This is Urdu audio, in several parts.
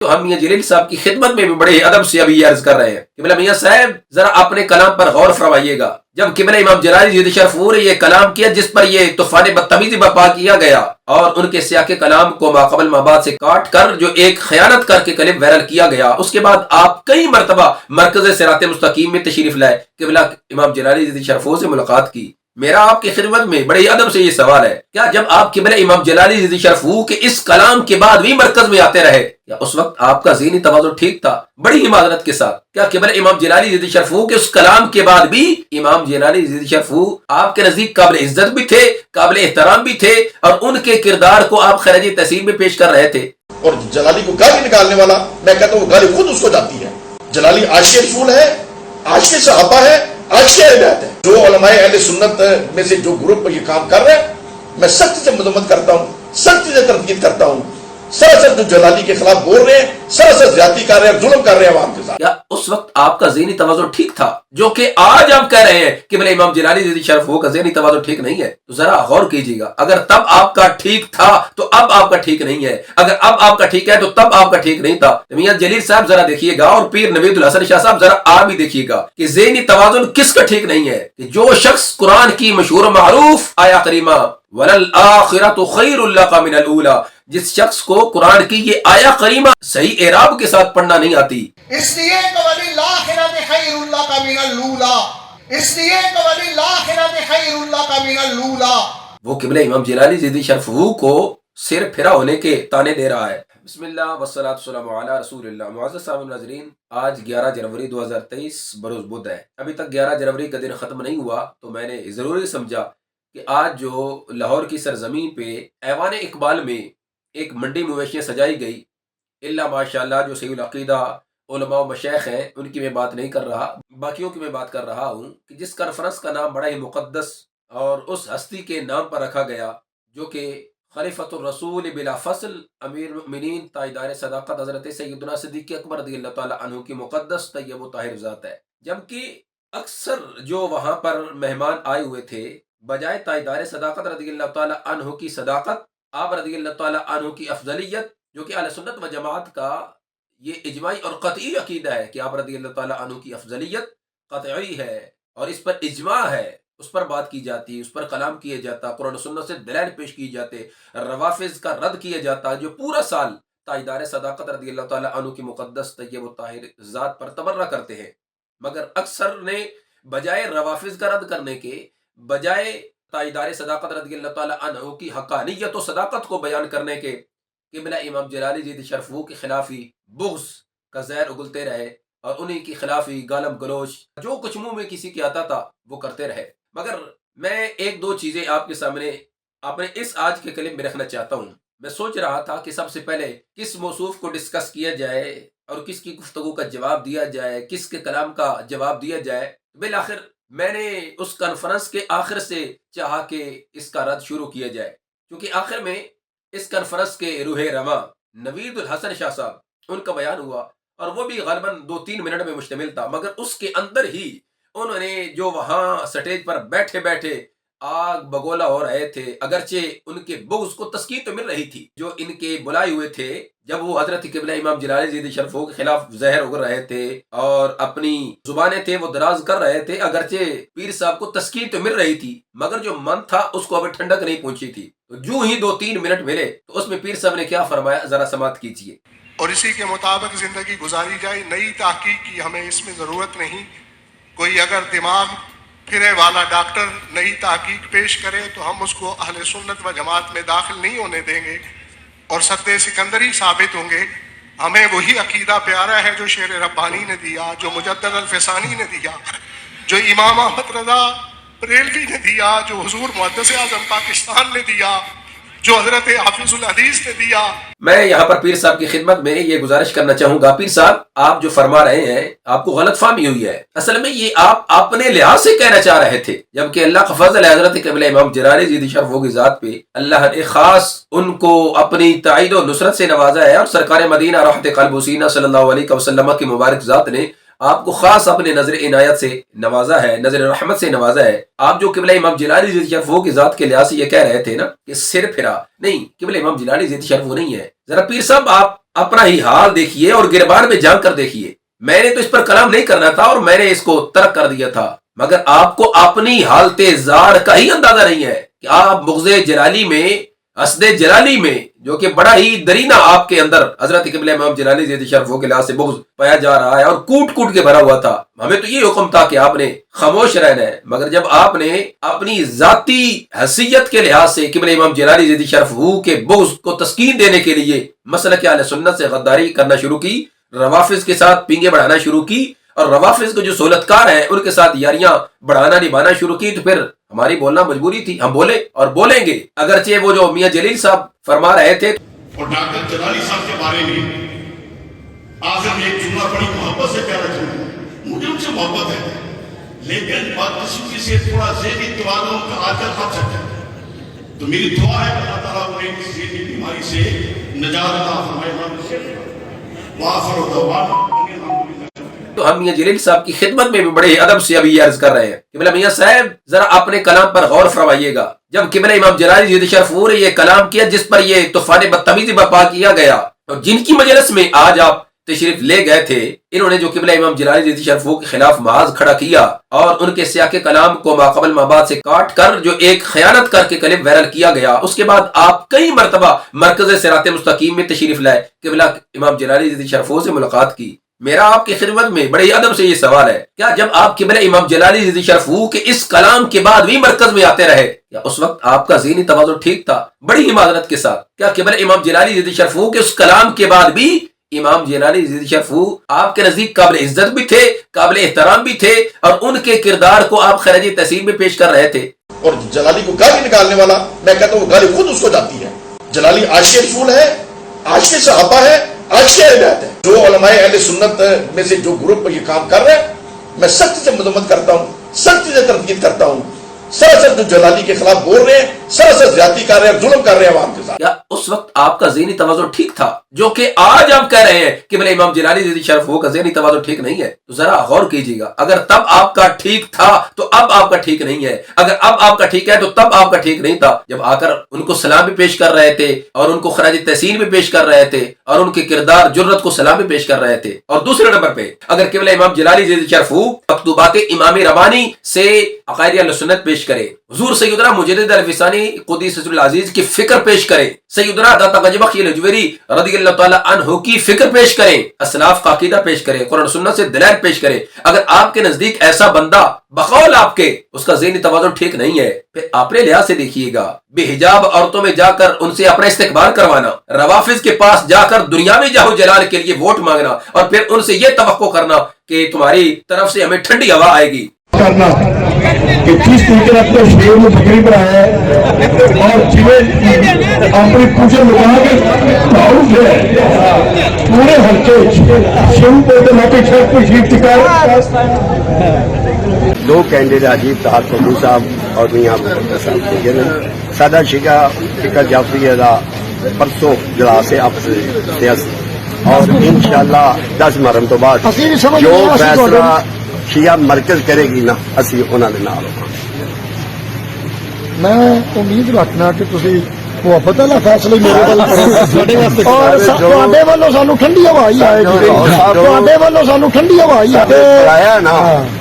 تو ہم میاں جلیل صاحب کی خدمت میں بھی بڑے ادب سے ابھی عرض کر رہے ہیں کہ میاں صاحب ذرا اپنے کلام پر غور فرمائیے گا. جب قبلہ امام جلالی زیدی شرفور نے یہ کلام کیا جس پر یہ طوفان بدتمیزی برپا کیا گیا اور ان کے سیاق کلام کو ماقبل مابعد سے کاٹ کر جو ایک خیانت کر کے کلپ وائرل کیا گیا، اس کے بعد آپ کئی مرتبہ مرکز صراط مستقیم میں تشریف لائے، قبلہ امام جلالی زیدی شرفور سے ملاقات کی. میرا آپ کی خدمت میں بڑے ادب سے یہ سوال ہے، کیا جب آپ قبلہ امام جلالی زیدی شرفور کے اس کلام کے بعد بھی مرکز میں آتے رہے، کیا اس وقت آپ کا ذہنی توازن ٹھیک تھا؟ بڑی ہی معذرت کے ساتھ، کیا قبلہ امام جلالی زیدی شرفور کے اس کلام کے بعد بھی امام جلالی زیدی شرفور آپ کے نزدیک قابل عزت بھی تھے، قابل احترام بھی تھے، اور ان کے کردار کو آپ خراج تحسین میں پیش کر رہے تھے؟ اور جلالی کو گالی نکالنے والا، میں کہتا ہوں گالی خود اس کو جاتی ہے. جلالی عاشق رسول ہے، عاشق صحابہ ہے، عاشق اہل بیت ہے. جو علماء اہل سنت میں سے جو گروپ یہ کام کر رہے ہیں، میں سختی سے مذمت کرتا ہوں، سختی سے تنقید کرتا ہوں. سراسر جو جلالی کے خلاف بول رہے ہیں، سراسر زیادتی کر رہے ہیں، ظلم کر رہے ہیں عوام کے ساتھ. کیا اس وقت آپ کا ذہنی توازن ٹھیک تھا جو کہ آج آپ کہہ رہے ہیں کہ بھلے امام جلالی زیدی شرفور کا ذہنی توازن ٹھیک نہیں ہے؟ تو ذرا غور کیجیے گا، اگر تب آپ کا ٹھیک تھا تو اب آپ کا ٹھیک نہیں ہے، اگر اب آپ کا ٹھیک ہے تو تب آپ کا ٹھیک نہیں تھا. میاں جلیل صاحب ذرا دیکھیے گا، اور پیر نوید الحسن شاہ صاحب ذرا آپ بھی دیکھیے گا کہ ذہنی توازن کس کا ٹھیک نہیں ہے. کہ جو شخص قرآن کی مشہور و معروف آیا کریمہ وَلَلْآخِرَةُ خَيْرٌ لَكَ مِنَ الْأُولَىٰ، جس شخص کو قرآن کی یہ آیا کریمہ صحیح اعراب کے ساتھ پڑھنا نہیں آتی، اس لیے کہ وَلِلْآخِرَةِ خَيْرٌ لَكَ مِنَ الْأُولَىٰ، اس لیے کہ وَلِلْآخِرَةِ خَيْرٌ لَكَ مِنَ الْأُولَىٰ، وہ قبلہ امام جلالی زیدی شرفور کو سر پھرا ہونے کے تانے دے رہا ہے. بسم اللہ والصلاۃ والسلام علی رسول اللہ. معزز سامعین ناظرین، آج 11 جنوری 2023 بروز بدھ ہے. ابھی تک 11 جنوری کا دن ختم نہیں ہوا، تو میں نے ضروری سمجھا کہ آج جو لاہور کی سرزمین پہ ایوان اقبال میں ایک منڈی مویشیاں سجائی گئی، اللہ ماشاء اللہ جو صحیح العقیدہ علماء و مشائخ ہیں ان کی میں بات نہیں کر رہا، باقیوں کی میں بات کر رہا ہوں، کہ جس کانفرنس کا نام بڑا ہی مقدس اور اس ہستی کے نام پر رکھا گیا جو کہ خلیفۃ الرسول بلا فصل امیر المؤمنین تاجدار صداقت حضرت سیدنا صدیق اکبر رضی اللہ تعالیٰ عنہ کی مقدس طیب و طاہر ذات ہے. جبکہ اکثر جو وہاں پر مہمان آئے ہوئے تھے، بجائے تاجدار صداقت رضی اللہ تعالیٰ عنہ کی صداقت، آپ رضی اللہ تعالیٰ عنہ کی افضلیت، جو کہ اہل سنت و جماعت کا یہ اجماعی اور قطعی عقیدہ ہے کہ آپ رضی اللہ تعالیٰ عنہ کی افضلیت قطعی ہے اور اس پر اجماع ہے، اس پر بات کی جاتی، اس پر کلام کیا جاتا، قرآن و سنت سے دلائل پیش کی جاتے، روافظ کا رد کیا جاتا، جو پورا سال تاجدار صداقت رضی اللہ تعالیٰ عنہ کی مقدس طیب و طاہر ذات پر تبرہ کرتے ہیں. مگر اکثر نے بجائے روافظ کا رد کرنے کے، بجائے تاجدار صداقت رضی اللہ تعالیٰ عنہ کی حقانیت و صداقت کو بیان کرنے کے، قبلہ امام جلالی زیدی شرفور کے خلافی بغض کا زہر اگلتے رہے اور انہی کی خلافی گالم گلوچ جو کچھ منہ میں کسی کے آتا تھا وہ کرتے رہے. مگر میں ایک دو چیزیں آپ کے سامنے اپنے اس آج کے کلم میں رکھنا چاہتا ہوں. میں سوچ رہا تھا کہ سب سے پہلے کس موصوف کو ڈسکس کیا جائے اور کس کی گفتگو کا جواب دیا جائے، کس کے کلام کا جواب دیا جائے. بالآخر میں نے اس کانفرنس کے آخر سے چاہا کہ اس کا رد شروع کیا جائے، کیونکہ آخر میں اس کانفرنس کے روح رواں نوید الحسن شاہ صاحب ان کا بیان ہوا اور وہ بھی غالباً 2-3 منٹ میں مشتمل تھا. مگر اس کے اندر ہی انہوں نے جو وہاں سٹیج پر بیٹھے بیٹھے آگ بگولا ہو رہے تھے، اگرچہ ان کے بغض کو تسکین تو مل رہی تھی، جو ان کے بلائے ہوئے تھے جب وہ حضرت قبلہ امام جلالی زیدی شرفور کے خلاف زہر اگل رہے تھے اور اپنی زبانیں تھے وہ دراز کر رہے تھے، اگرچہ پیر صاحب کو تسکین تو مل رہی تھی مگر جو من تھا اس کو ابھی ٹھنڈک نہیں پہنچی تھی. تو جو ہی 2-3 منٹ ملے تو اس میں پیر صاحب نے کیا فرمایا، ذرا سماعت کیجیے. اور اسی کے مطابق زندگی گزاری جائے. نئی تحقیق کی ہمیں اس میں ضرورت نہیں. کوئی اگر دماغ پھرے والا ڈاکٹر نئی تحقیق پیش کرے تو ہم اس کو اہل سنت و جماعت میں داخل نہیں ہونے دیں گے اور سد سکندری ثابت ہوں گے. ہمیں وہی عقیدہ پیارا ہے جو شیر ربانی نے دیا، جو مجدد الفسانی نے دیا، جو امام احمد رضا بریلوی نے دیا، جو حضور محدث اعظم پاکستان نے دیا، جو حضرت حافظ الحدیث نے دیا. میں یہاں پر پیر صاحب کی خدمت میں یہ گزارش کرنا چاہوں گا، پیر صاحب آپ جو فرما رہے ہیں آپ کو غلط فہمی ہوئی ہے. اصل میں یہ آپ اپنے لحاظ سے کہنا چاہ رہے تھے، جبکہ اللہ کا فضل ہے حضرت قبلہ امام جلالی زیدی شرفور کی ذات پہ اللہ نے خاص ان کو اپنی تائید و نصرت سے نوازا ہے، اور سرکار مدینہ راحت قلب و سینہ صلی اللہ علیہ وسلم کی مبارک ذات نے آپ کو خاص اپنے نظر عنایت سے نوازا ہے، نظر رحمت سے نوازا ہے. آپ جو قبلہ امام جلالی زیدی شرفور کی ذات کے لحاظ سے یہ کہہ رہے تھے نا کہ سر پھرا، نہیں، قبلہ امام جلالی زیدی شرفور نہیں ہے. ذرا پیر صاحب آپ اپنا ہی حال دیکھیے اور گربان میں جان کر دیکھیے. میں نے تو اس پر کلام نہیں کرنا تھا اور میں نے اس کو ترک کر دیا تھا، مگر آپ کو اپنی حالت زار کا ہی اندازہ نہیں ہے کہ آپ بغض جلالی میں، حسد جلالی میں، جو کہ بڑا ہی درینہ آپ کے اندر حضرت قبلہ امام جلالی زیدی شرف کے لحاظ سے بغض پایا جا رہا ہے اور کوٹ کوٹ کے بھرا ہوا تھا. ہمیں تو یہ حکم تھا کہ آپ نے خاموش رہنا ہے، مگر جب آپ نے اپنی ذاتی حیثیت کے لحاظ سے قبلہ امام جلالی زیدی شرف کے بغض کو تسکین دینے کے لیے مسلک اہل سنت سے غداری کرنا شروع کی، روافظ کے ساتھ پینگے بڑھانا شروع کی اور روافظ کو جو سہولتکار ہیں ان کے ساتھ یاریاں بڑھانا نبھانا شروع کی، تو پھر ہماری بولنا مجبوری تھی. ہم بولے اور بولیں گے، اگرچہ وہ جو میاں جلیل صاحب فرما رہے تھے. اور ڈاکٹر جلالی صاحب کے بارے میں آخر میں ایک جملہ بڑی محبت سے کہہ رہا ہوں، مجھے ان سے محبت ہے، لیکن بدقسمتی سے تھوڑا ذہنی توازن کا آجل ہٹ سکتا ہے، تو میری دعا ہے کہ اللہ تعالیٰ انہیں اس ذہنی بیماری سے نجات عطا فرمائے. وآخر دعوانا تو ہم میاں جلیل صاحب کی خدمت میں بھی بڑے ادب سے ابھی عرض کر رہے ہیں کہ بلا میاں صاحب ذرا اپنے کلام پر غور فرمائیے گا. جب قبلہ امام جلالی زیدی شرف نے یہ کلام کیا جس پر یہ طوفان بدتمیزی برپا کیا گیا اور جن کی مجلس میں آج آپ تشریف لے گئے تھے، انہوں نے جو قبلہ امام جلالی زیدی شرف کے خلاف محاذ کھڑا کیا اور ان کے سیاق کلام کو ماقبل مابعد سے کاٹ کر جو ایک خیانت کر کے کلپ وائرل کیا گیا، اس کے بعد آپ کئی مرتبہ مرکز صراط مستقیم میں تشریف لائے، قبلہ امام جلالی زیدی شرف سے ملاقات کی. میرا آپ کی خدمت میں بڑے ادب سے یہ سوال ہے، کیا جب آپ قبلہ امام جلالی زیدی شرف کے اس کلام کے بعد بھی مرکز میں آتے رہے، کیا اس وقت آپ کا ذہنی توازن ٹھیک تھا؟ بڑی ہی معذرت کے ساتھ، کیا قبلہ امام جلالی زیدی شرف کے اس کلام کے بعد بھی امام جلالی زیدی شرف آپ کے نزدیک قابل عزت بھی تھے، قابل احترام بھی تھے اور ان کے کردار کو آپ خراج تحسین میں پیش کر رہے تھے؟ اور جلالی کو گالی نکالنے والا، میں کہتا ہوں وہ گالی خود اس کو جاتی ہے. جلالی عاشق رسول ہے، عاشق صحابہ ہے، عاشق اہل بیت ہے. جو علماء اہل سنت میں سے جو گروپ یہ کام کر رہے ہیں، میں سختی سے مذمت کرتا ہوں، سختی سے تنقید کرتا ہوں. سراسر جو جلالی کے خلاف بول رہے ہیں، سراسر زیادتی کر رہے ہیں، ظلم کر رہے ہیں عوام کے ساتھ. کیا اس وقت آپ کا ذہنی توازن ٹھیک تھا جو کہ آج آپ کہہ رہے ہیں کہ بھلے امام جلالی زیدی شرف کا ذہنی توازن ٹھیک نہیں ہے؟ تو ذرا غور کیجیے گا، اگر تب آپ کا ٹھیک تھا تو اب آپ کا ٹھیک نہیں ہے، اگر اب آپ کا ٹھیک ہے تو تب آپ کا ٹھیک نہیں تھا. جب آ کر ان کو سلام بھی پیش کر رہے تھے اور ان کو خراج تحسین بھی پیش کر رہے تھے اور ان کے کردار جرت کو سلام بھی پیش کر رہے تھے. اور دوسرے نمبر پہ اگر قبلہ امام جلالی زیدی شرف مکتوبات امام ربانی سے عقائد اہل سنت پیش کرے، حضور سیدنا مجدد الفسانی قدس سر العزیز کی فکر پیش کریں، سیدنا داتا غنی بخش الحجویری رضی اللہ تعالی عنہ کی فکر پیش کریں، اسلاف کا عقیدہ پیش کریں، قرآن سنت سے دلائل پیش کریں، اگر آپ کے نزدیک ایسا بندہ بقول آپ کے اس کا ذہنی توازن ٹھیک نہیں ہے، پھر اپنے لحاظ سے دیکھیے گا، بے حجاب عورتوں میں جا کر ان سے اپنا استقبال کروانا، روافظ کے پاس جا کر دنیاوی جاہو جلال کے لیے ووٹ مانگنا اور پھر ان سے یہ توقع کرنا کہ تمہاری طرف سے ہمیں ٹھنڈی ہوا آئے گی. کرنا کہ جس طریقے اپنے شیر میں بکری بنایا ہے اور جنہیں اپنی پوچھے لگا کے تعارف ہے پورے ہلکے شروع پہ لاتے شیخ کو شریف ٹکا. دو کینڈیڈیٹ عجیب طاہر فضول صاحب اور میاں صاحب کے سادہ شیخہ فکر جعفری ادا پرسوں جلا سے آپ سے اور انشاءاللہ 10 محرم تو بعد جو فیصلہ شیعہ مرکز کرے گی نا اسی انہوں نے نال میں امید رکھنا کہ تسی محبت والا فیصلہ میرے والوں سانو ٹھنڈی ہوا آئی ہے نا.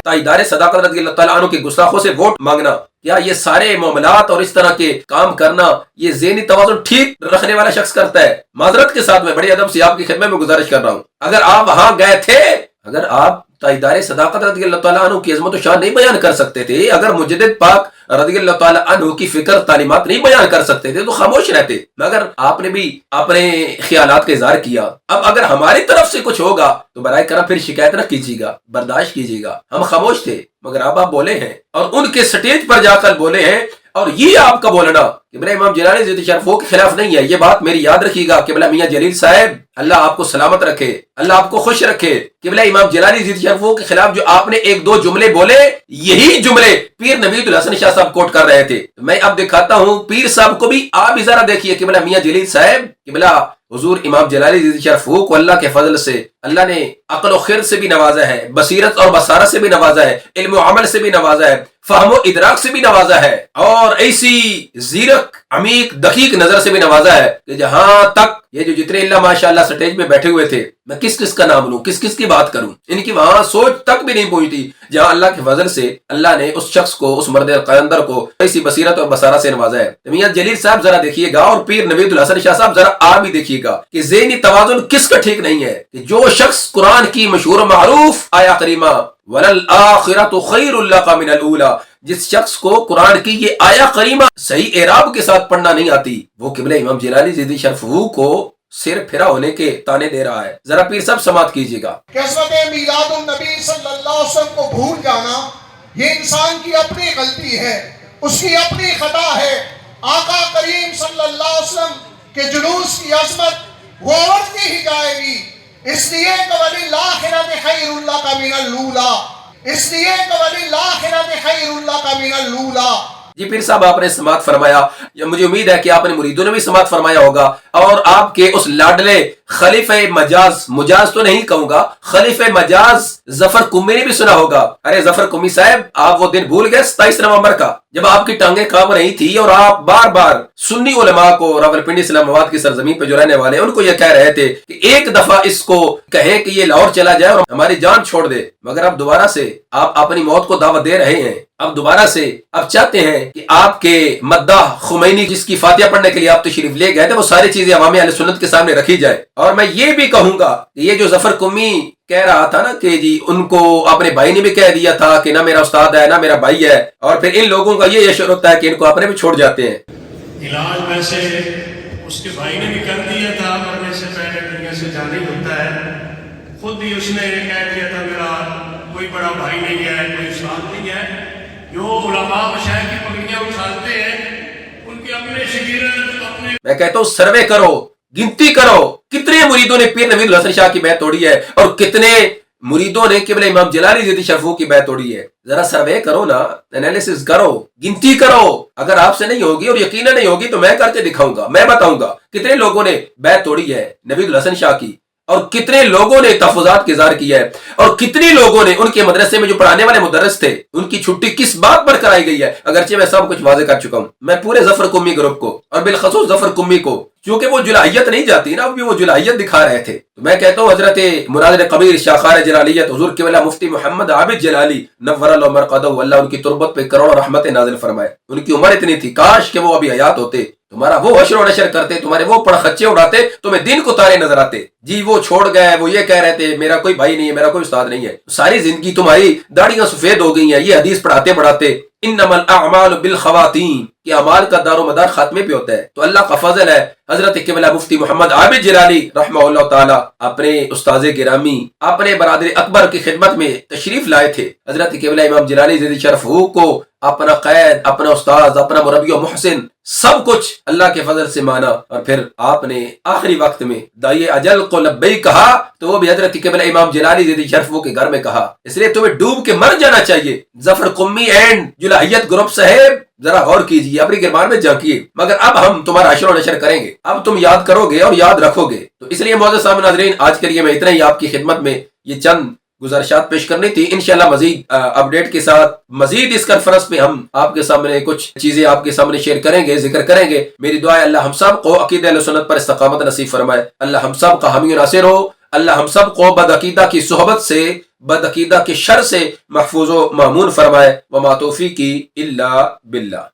تاجدار صداقت رضی اللہ تعالیٰ عنہ کے گستاخوں سے ووٹ مانگنا، کیا یہ سارے معاملات اور اس طرح کے کام کرنا یہ ذہنی توازن ٹھیک رکھنے والا شخص کرتا ہے؟ معذرت کے ساتھ میں بڑی ادب سے آپ کی خدمت میں گزارش کر رہا ہوں، اگر آپ وہاں گئے تھے، اگر آپ تاجدار صداقت رضی اللہ تعالیٰ عنہ کی عظمت و شان نہیں بیان کر سکتے تھے، اگر مجدد پاک رضی اللہ تعالیٰ عنہ کی فکر تعلیمات نہیں بیان کر سکتے تھے تو خاموش رہتے، مگر آپ نے بھی اپنے خیالات کا اظہار کیا. اب اگر ہماری طرف سے کچھ ہوگا تو برائے کرم پھر شکایت نہ کیجیے گا، برداشت کیجیے گا. ہم خاموش تھے مگر اب آپ بولے ہیں اور ان کے سٹیج پر جا کر بولے ہیں، اور یہ آپ کا بولنا قبلہ امام جلالی زیدی شرف کے خلاف نہیں ہے. یہ بات میری یاد رکھیے گا. قبلہ میاں جلیل صاحب اللہ آپ کو سلامت رکھے، اللہ آپ کو خوش رکھے. قبلہ امام جلالی زیدی شرف کے خلاف جو آپ نے ایک دو جملے بولے، یہی جملے پیر نوید الحسن شاہ صاحب کوٹ کر رہے تھے. میں اب دکھاتا ہوں پیر صاحب کو بھی، آپ بھی ذرا دیکھیے. قبلہ میاں جلیل صاحب، قبلہ حضور امام جلالی زیدی شرف کو اللہ کے فضل سے اللہ نے عقل و خرد سے بھی نوازا ہے، بصیرت اور بصارت سے بھی نوازا ہے، علم و عمل سے بھی نوازا ہے، فہم و ادراک سے بھی نوازا ہے، اور ایسی زیرک عمیق دقیق نظر سے بھی نوازا ہے کہ جہاں تک یہ جو جتنے اللہ ماشاءاللہ سٹیج پہ بیٹھے ہوئے تھے، میں کس کس کا نام لوں، کس کس کی بات کروں، ان کی وہاں سوچ تک بھی نہیں پہنچتی جہاں اللہ کے فضل سے اللہ نے اس شخص کو، اس مرد قلندر کو ایسی بصیرت اور بصارت سے نوازا ہے۔ میاں جلیل صاحب ذرا دیکھیے گا، اور پیر نوید الحسن شاہ صاحب ذرا آپ بھی دیکھیے گا کہ ذہنی توازن کس کا ٹھیک نہیں ہے، کہ جو شخص قرآن کی مشہور و معروف آیا کریمہ وَلَلْآخِرَةُ خَيْرٌ لَكَ مِنَ الْأُولَىٰ، جس شخص کو قرآن کی یہ آیا کریمہ صحیح اعراب کے ساتھ پڑھنا نہیں آتی، وہ قبلہ امام جلالی زیدی شرف کو سر پھرا ہونے کے تانے دے رہا ہے۔ ذرا پیر صاحب سماعت کیجیے گا۔ قسمت میلاد النبی صلی اللہ علیہ وسلم کو بھول جانا یہ انسان کی اپنی غلطی ہے، اس کی اپنی خطا ہے۔ آقا کریم صلی اللہ علیہ وسلم کے جلوس کی عظمت وہ بڑھتی ہی جائے گی، اس لیے کہ وَلِلْآخِرَةِ خَيْرٌ لَكَ مِنَ الْأُولَىٰ، اس لیے کہ وَلِلْآخِرَةِ خَيْرٌ لَكَ مِنَ الْأُولَىٰ۔ جی پیر صاحب آپ نے سماعت فرمایا، مجھے امید ہے کہ آپ نے مریدوں نے بھی سماعت فرمایا ہوگا، اور آپ کے اس لاڈلے خلیفہ مجاز تو نہیں کہوں گا، خلیفہ مجاز ظفر قمی نے بھی سنا ہوگا۔ ارے ظفر قمی صاحب، آپ وہ دن بھول گئے 27 نومبر کا، جب آپ کی ٹانگیں کام رہی تھی اور آپ بار بار سنی علماء کو، راولپنڈی اسلام آباد کی سرزمین پہ جو رہنے والے ہیں ان کو یہ کہہ رہے تھے کہ ایک دفعہ اس کو کہیں کہ یہ لاہور چلا جائے اور ہماری جان چھوڑ دے، مگر اب دوبارہ سے آپ اپنی موت کو دعوت دے رہے ہیں، اب دوبارہ سے اب چاہتے ہیں کہ آپ کے مداح خمینی جس کی فاتحہ پڑھنے کے لیے آپ تشریف لے گئے تھے وہ ساری چیزیں عوام اہل سنت کے سامنے رکھی جائے۔ اور میں یہ بھی کہوں گا کہ یہ جو ظفر قمی کہہ رہا تھا نا کہ جی ان کو اپنے بھائی نے بھی کہہ دیا تھا کہ نہ میرا استاد ہے نہ میرا بھائی ہے، اور پھر ان لوگوں کا یہ یشر ہوتا ہے کہ ان کو اپنے بھی چھوڑ جاتے ہیں۔ علاج ویسے اس کے بھائی نے بھی کر دیا تھا، مرنے سے پہلے دنیا سے جانا ہوتا ہے، خود بھی اس نے کہہ دیا تھا میرا کوئی بڑا بھائی نہیں ہے، کوئی استاد نہیں ہے۔ جو علماء مشائخ کی پگڑیاں اچھالتے ہیں ان کے اپنے شاگرد اپنے، میں کہتا ہوں سروے کرو، گنتی کرو، کتنے مریدوں نے پیر نوید الحسن شاہ کی بیعت توڑی ہے اور کتنے مریدوں نے قبلہ امام جلالی زیدی شرفو کی بیعت توڑی ہے۔ ذرا سروے کرو نا، انالیسس کرو، گنتی کرو۔ اگر آپ سے نہیں ہوگی اور یقیناً نہیں ہوگی تو میں کر کے دکھاؤں گا، میں بتاؤں گا کتنے لوگوں نے بیعت توڑی ہے نوید الحسن شاہ کی، اور کتنے لوگوں نے تحفظات کا اظہار کیا ہے، اور کتنے لوگوں نے ان کے مدرسے میں جو پڑھانے والے مدرس تھے ان کی چھٹی کس بات پر کرائی گئی ہے، اگرچہ میں سب کچھ واضح کر چکا ہوں۔ میں پورے ظفر قمی گروپ کو اور بالخصوص ظفر قمی کو، چونکہ وہ جلائیت نہیں جاتی نا، ابھی وہ جلائیت دکھا رہے تھے، تو میں کہتا ہوں حضرت مناظر قبیر شاخار جلالیت حضور قبلہ مفتی محمد عابد جلالی نور اللہ مرقدہ، اللہ ان کی تربت پہ کروڑوں رحمت نازل فرمائے۔ ان کی عمر اتنی تھی، کاش کہ وہ ابھی حیات ہوتے، تمہارا وہ حشر و نشر کرتے، تمہارے وہ پڑ خچے اڑاتے، تمہیں دن کو تارے نظر آتے۔ جی وہ چھوڑ گئے، وہ یہ کہہ رہے تھے میرا کوئی بھائی نہیں ہے، میرا کوئی استاد نہیں ہے، ساری زندگی تمہاری داڑیاں سفید ہو گئی ہیں یہ حدیث پڑھاتے پڑھاتے۔ انما الاعمال بالخواتیم، کہ اعمال کا دار و مدار خاتمے پہ ہوتا ہے۔ تو اللہ کا فضل ہے، حضرت قبلہ مفتی محمد عابد جلالی رحمہ اللہ تعالی اپنے استاذ گرامی، اپنے برادر اکبر کی خدمت میں تشریف لائے تھے۔ حضرت قبلہ امام جلالی زیدی شرف کو اپنا قید، اپنا استاذ، اپنا مربی و محسن سب کچھ اللہ کے فضل سے مانا، اور پھر آپ نے آخری وقت میں دائی اجل کو لبیک کہا تو وہ بھی حضرت قبلہ امام جلالی زیدی شرف کے گھر میں کہا۔ اس لیے تمہیں ڈوب کے مر جانا چاہیے۔ ظفر قمی اینڈ جلائیت گروپ صاحب ذرا غور کیجیے، اپنی گربان میں جھانکیے، مگر اب ہم تمہارا حشر و نشر کریں گے، اب تم یاد کرو گے اور یاد رکھو گے۔ تو اس لیے معزز سامعین ناظرین، آج کے لیے میں اتنا ہی آپ کی خدمت میں یہ چند گزارشات پیش کرنی تھی۔ انشاءاللہ مزید اپڈیٹ کے ساتھ مزید اس کانفرنس پہ ہم آپ کے سامنے کچھ چیزیں آپ کے سامنے شیئر کریں گے، ذکر کریں گے۔ میری دعا ہے اللہ ہم سب کو عقیدہ اہل سنت پر استقامت نصیب فرمائے، اللہ ہم سب کا حامی و ناصر ہو، اللہ ہم سب کو بد عقیدہ کی صحبت سے، بد عقیدہ کے شر سے محفوظ و مامون فرمائے۔ وما توفیقی الا باللہ۔